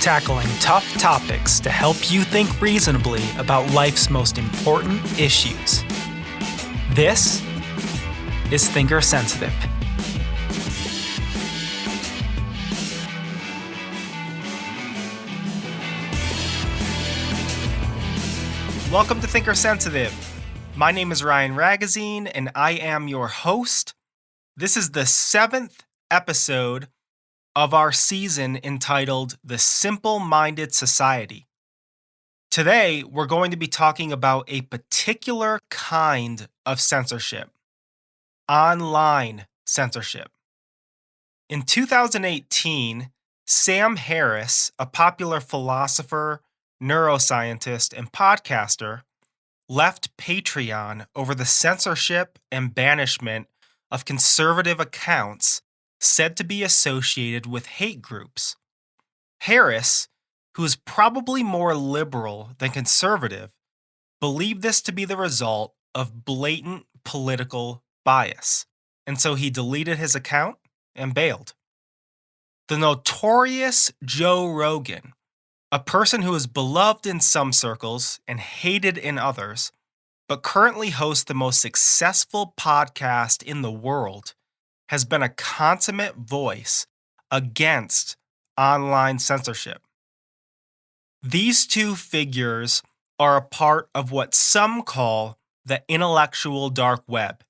tackling tough topics to help you think reasonably about life's most important issues. This is Thinker Sensitive. Welcome to Thinker Sensitive. My name is Ryan Ragazine, and I am your host. This is the 7th episode of our season entitled The Simpleminded Society. Today, we're going to be talking about a particular kind of censorship, online censorship. In 2018, Sam Harris, a popular philosopher, neuroscientist, and podcaster, left Patreon over the censorship and banishment of conservative accounts said to be associated with hate groups. Harris, who is probably more liberal than conservative, believed this to be the result of blatant political bias, and so he deleted his account and bailed. The notorious Joe Rogan, a person who is beloved in some circles and hated in others, but currently hosts the most successful podcast in the world, has been a consummate voice against online censorship. These two figures are a part of what some call the intellectual dark web.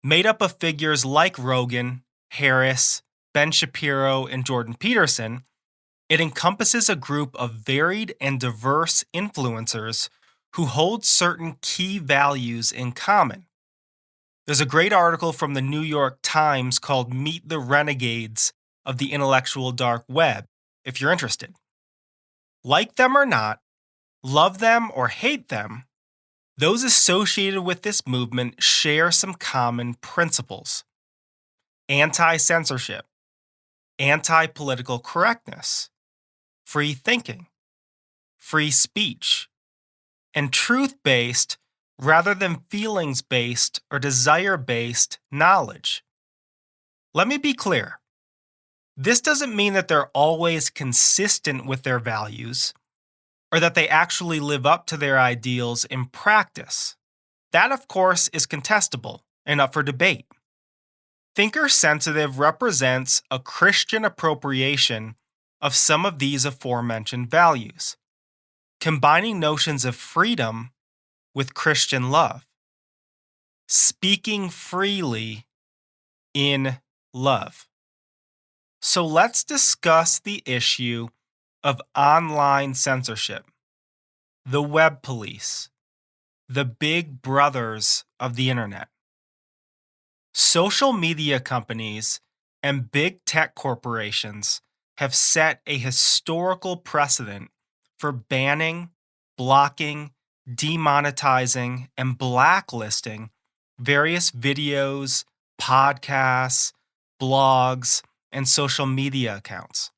Made up of figures like Rogan, Harris, Ben Shapiro, and Jordan Peterson, it encompasses a group of varied and diverse influencers who hold certain key values in common. There's a great article from the New York Times called Meet the Renegades of the Intellectual Dark Web, if you're interested. Like them or not, love them or hate them, those associated with this movement share some common principles. Anti-censorship, anti-political correctness, free thinking, free speech, and truth-based rather than feelings-based or desire-based knowledge. Let me be clear. This doesn't mean that they're always consistent with their values or that they actually live up to their ideals in practice. That, of course, is contestable and up for debate. Thinker Sensitive represents a Christian appropriation of some of these aforementioned values, combining notions of freedom with Christian love, speaking freely in love. So let's discuss the issue of online censorship, the web police, the big brothers of the internet. Social media companies and big tech corporations have set a historical precedent for banning, blocking, demonetizing, and blacklisting various videos, podcasts, blogs, and social media accounts.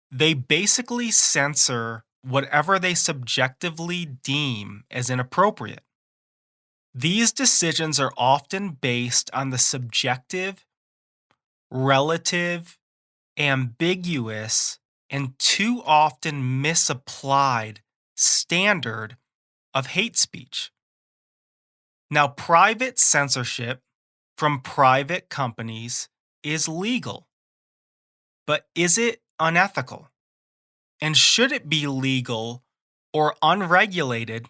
They basically censor whatever they subjectively deem as inappropriate. These decisions are often based on the subjective, relative, ambiguous, and too often misapplied standard of hate speech. Now, private censorship from private companies is legal, but is it unethical? And should it be legal or unregulated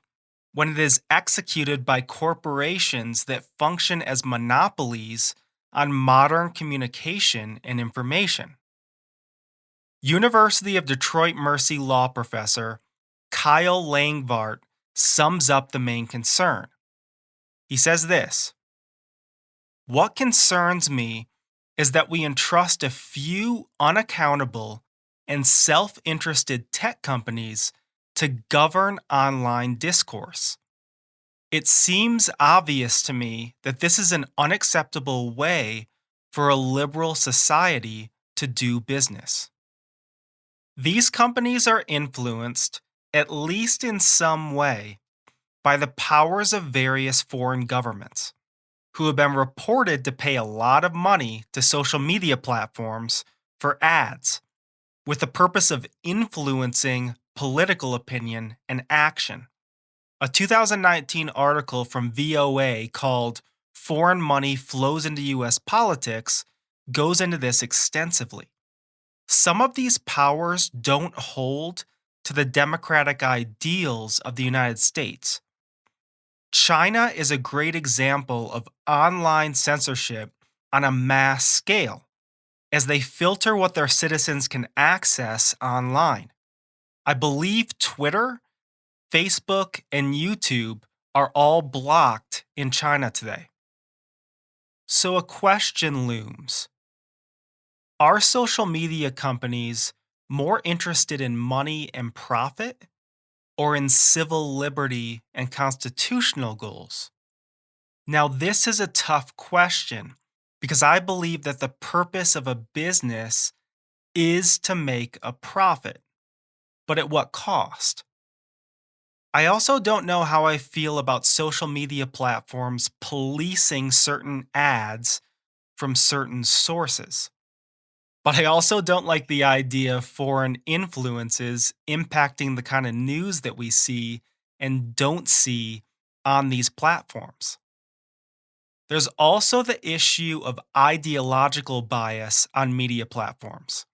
when it is executed by corporations that function as monopolies on modern communication and information? University of Detroit Mercy law professor Kyle Langvart sums up the main concern. He says this: "What concerns me is that we entrust a few unaccountable and self-interested tech companies to govern online discourse. It seems obvious to me that this is an unacceptable way for a liberal society to do business. These companies are influenced, at least in some way, by the powers of various foreign governments, who have been reported to pay a lot of money to social media platforms for ads, with the purpose of influencing political opinion and action. A 2019 article from VOA called Foreign Money Flows into U.S. Politics goes into this extensively. Some of these powers don't hold to the democratic ideals of the United States. China is a great example of online censorship on a mass scale, as they filter what their citizens can access online. I believe Twitter, Facebook, and YouTube are all blocked in China today. So a question looms. Are social media companies more interested in money and profit, or in civil liberty and constitutional goals? Now, this is a tough question because I believe that the purpose of a business is to make a profit, but at what cost? I also don't know how I feel about social media platforms policing certain ads from certain sources. But I also don't like the idea of foreign influences impacting the kind of news that we see and don't see on these platforms. There's also the issue of ideological bias on media platforms,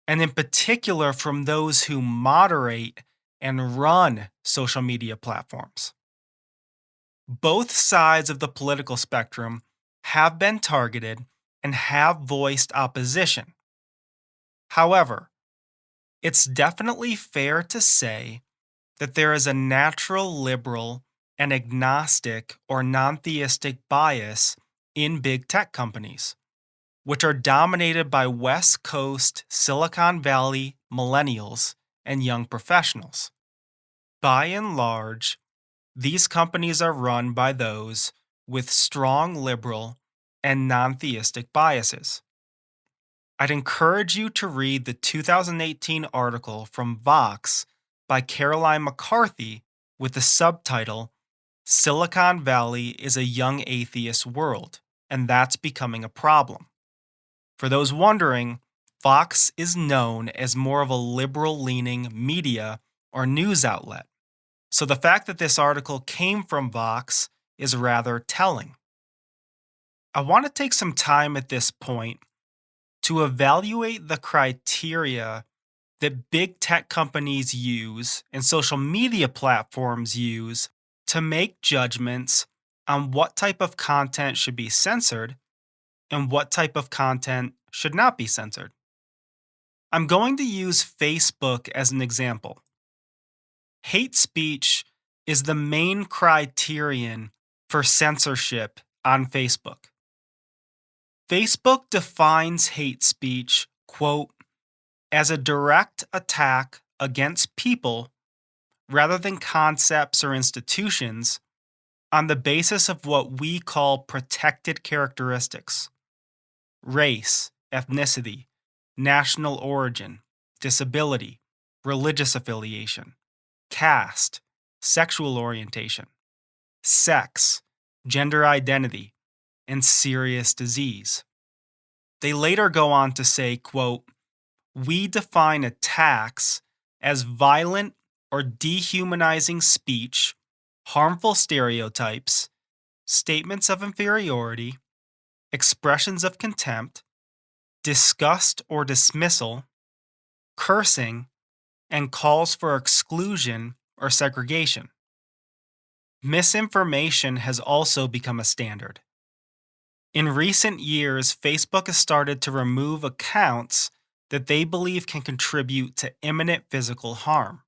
and in particular from those who moderate and run social media platforms. Both sides of the political spectrum have been targeted and have voiced opposition. However, it's definitely fair to say that there is a natural liberal and agnostic or non-theistic bias in big tech companies, which are dominated by West Coast Silicon Valley millennials and young professionals. By and large, these companies are run by those with strong liberal and non-theistic biases. I'd encourage you to read the 2018 article from Vox by Caroline McCarthy with the subtitle, Silicon Valley is a Young Atheist World, and That's Becoming a Problem. For those wondering, Vox is known as more of a liberal-leaning media or news outlet. So the fact that this article came from Vox is rather telling. I want to take some time at this point to evaluate the criteria that big tech companies use and social media platforms use to make judgments on what type of content should be censored and what type of content should not be censored. I'm going to use Facebook as an example. Hate speech is the main criterion for censorship on Facebook. Facebook defines hate speech, quote, as a direct attack against people rather than concepts or institutions on the basis of what we call protected characteristics: race, ethnicity, national origin, disability, religious affiliation, caste, sexual orientation, sex, gender identity, and serious disease. They later go on to say, quote, we define attacks as violent or dehumanizing speech, harmful stereotypes, statements of inferiority, expressions of contempt, disgust or dismissal, cursing, and calls for exclusion or segregation. Misinformation has also become a standard. In recent years, Facebook has started to remove accounts that they believe can contribute to imminent physical harm.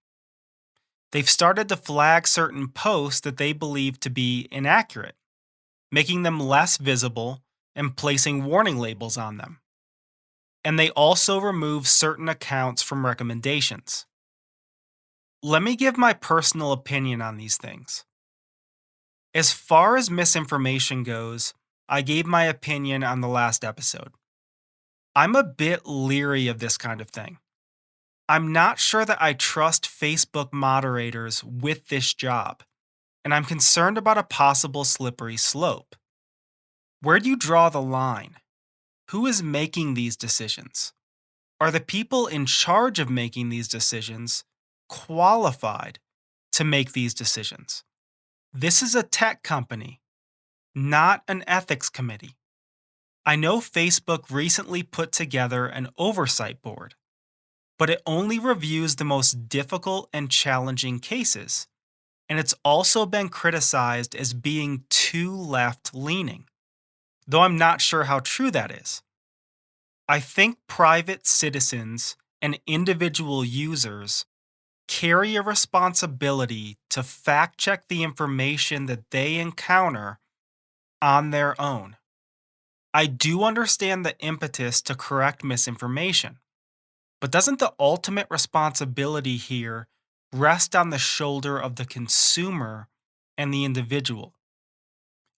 They've started to flag certain posts that they believe to be inaccurate, making them less visible and placing warning labels on them. And they also remove certain accounts from recommendations. Let me give my personal opinion on these things. As far as misinformation goes, I gave my opinion on the last episode. I'm a bit leery of this kind of thing. I'm not sure that I trust Facebook moderators with this job, and I'm concerned about a possible slippery slope. Where do you draw the line? Who is making these decisions? Are the people in charge of making these decisions qualified to make these decisions? This is a tech company, not an ethics committee. I know Facebook recently put together an oversight board, but it only reviews the most difficult and challenging cases. And it's also been criticized as being too left leaning, though I'm not sure how true that is. I think private citizens and individual users carry a responsibility to fact check the information that they encounter on their own. I do understand the impetus to correct misinformation, but doesn't the ultimate responsibility here rest on the shoulder of the consumer and the individual?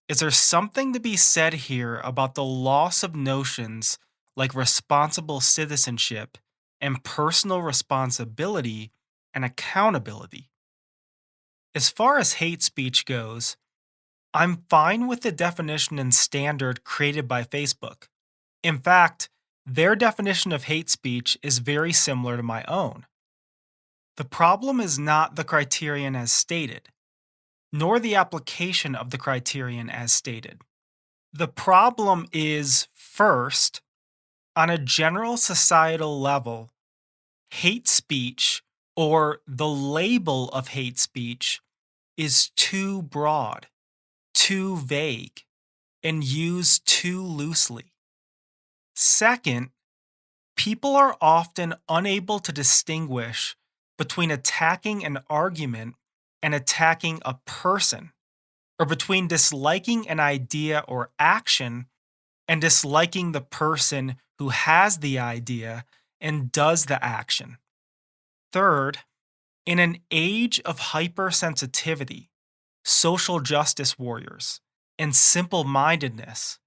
Is there something to be said here about the loss of notions like responsible citizenship and personal responsibility and accountability? As far as hate speech goes, I'm fine with the definition and standard created by Facebook. In fact, their definition of hate speech is very similar to my own. The problem is not the criterion as stated, nor the application of the criterion as stated. The problem is, first, on a general societal level, hate speech or the label of hate speech is too broad, too vague, and used too loosely. Second, people are often unable to distinguish between attacking an argument and attacking a person, or between disliking an idea or action and disliking the person who has the idea and does the action. Third, in an age of hypersensitivity, social justice warriors, and simple mindedness,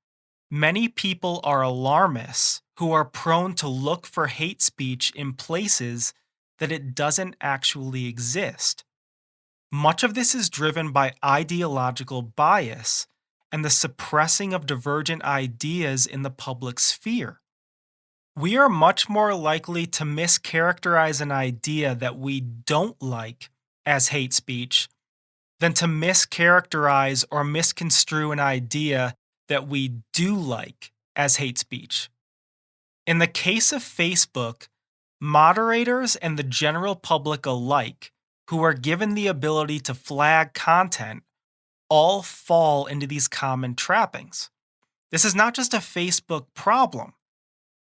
many people are alarmists who are prone to look for hate speech in places that it doesn't actually exist. Much of this is driven by ideological bias and the suppressing of divergent ideas in the public sphere. We are much more likely to mischaracterize an idea that we don't like as hate speech than to mischaracterize or misconstrue an idea that we do like as hate speech. In the case of Facebook, moderators and the general public alike who are given the ability to flag content all fall into these common trappings. This is not just a Facebook problem.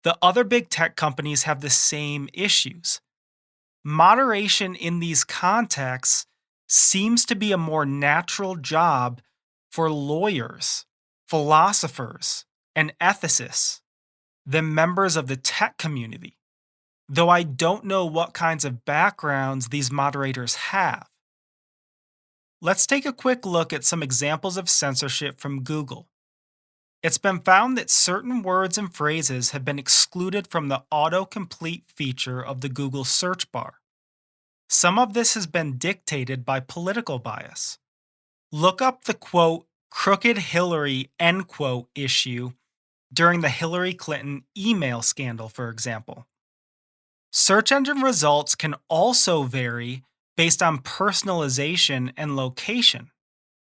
The other big tech companies have the same issues. Moderation in these contexts seems to be a more natural job for lawyers, philosophers, and ethicists than members of the tech community, though I don't know what kinds of backgrounds these moderators have. Let's take a quick look at some examples of censorship from Google. It's been found that certain words and phrases have been excluded from the autocomplete feature of the Google search bar. Some of this has been dictated by political bias. Look up the quote, crooked Hillary, end quote issue during the Hillary Clinton email scandal, for example. Search engine results can also vary based on personalization and location.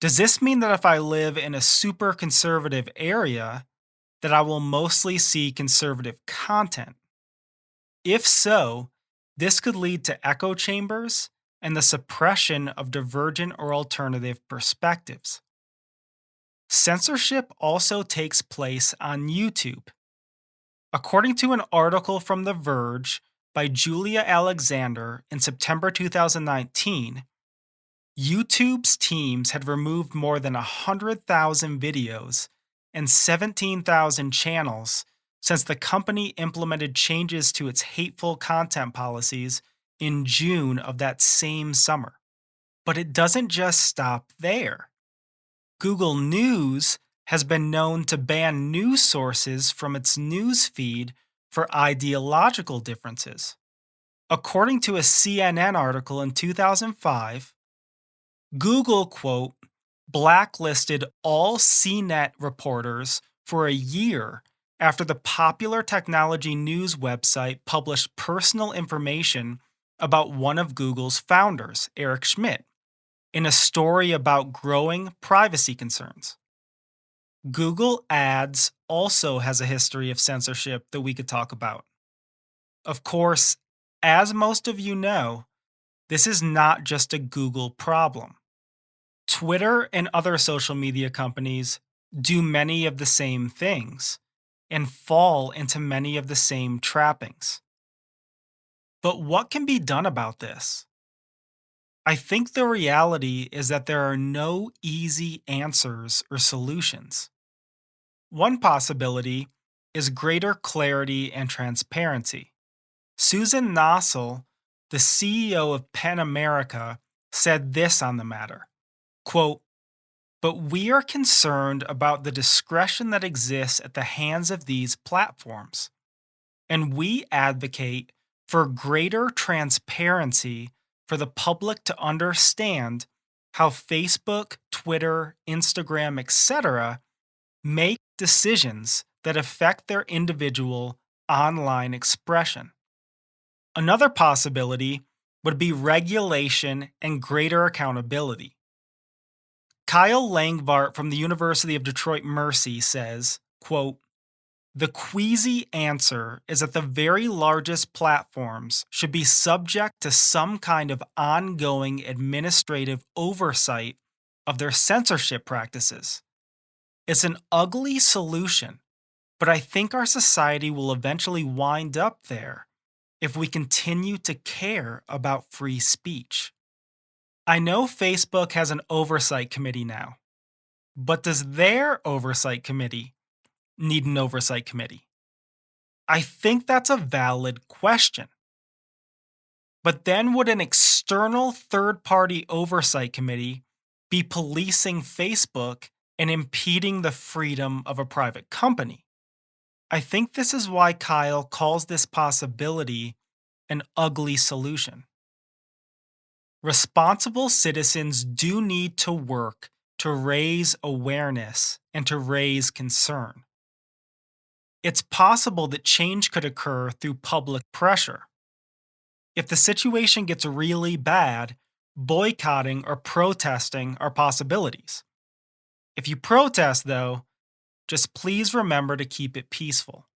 Does this mean that if I live in a super conservative area, that I will mostly see conservative content? If so, this could lead to echo chambers and the suppression of divergent or alternative perspectives. Censorship also takes place on YouTube. According to an article from The Verge by Julia Alexander in September 2019, YouTube's teams had removed more than 100,000 videos and 17,000 channels since the company implemented changes to its hateful content policies in June of that same summer. But it doesn't just stop there. Google News has been known to ban news sources from its news feed for ideological differences. According to a CNN article in 2005, Google, quote, blacklisted all CNET reporters for a year after the popular technology news website published personal information about one of Google's founders, Eric Schmidt, in a story about growing privacy concerns. Google Ads also has a history of censorship that we could talk about. Of course, as most of you know, this is not just a Google problem. Twitter and other social media companies do many of the same things and fall into many of the same trappings. But what can be done about this? I think the reality is that there are no easy answers or solutions. One possibility is greater clarity and transparency. Susan Nossel, the CEO of PEN America, said this on the matter, quote, "But we are concerned about the discretion that exists at the hands of these platforms, and we advocate for greater transparency for the public to understand how Facebook, Twitter, Instagram, etc. make decisions that affect their individual online expression." Another possibility would be regulation and greater accountability. Kyle Langvart from the University of Detroit Mercy says, quote, "The queasy answer is that the very largest platforms should be subject to some kind of ongoing administrative oversight of their censorship practices. It's an ugly solution, but I think our society will eventually wind up there if we continue to care about free speech." I know Facebook has an oversight committee now, but does their oversight committee need an oversight committee? I think that's a valid question. But then would an external third-party oversight committee be policing Facebook and impeding the freedom of a private company? I think this is why Kyle calls this possibility an ugly solution. Responsible citizens do need to work to raise awareness and to raise concern. It's possible that change could occur through public pressure. If the situation gets really bad, boycotting or protesting are possibilities. If you protest, though, just please remember to keep it peaceful.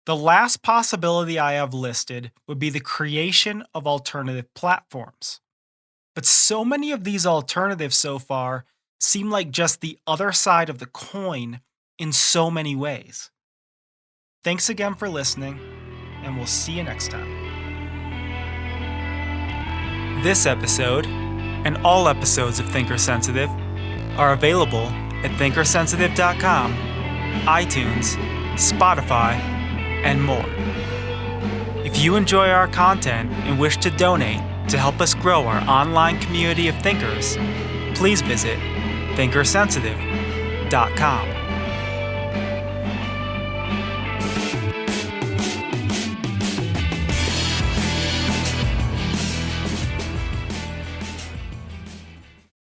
The last possibility I have listed would be the creation of alternative platforms. But so many of these alternatives so far seem like just the other side of the coin in so many ways. Thanks again for listening, and we'll see you next time. This episode, and all episodes of Thinker Sensitive, are available at thinkersensitive.com, iTunes, Spotify, and more. If you enjoy our content and wish to donate to help us grow our online community of thinkers, please visit thinkersensitive.com.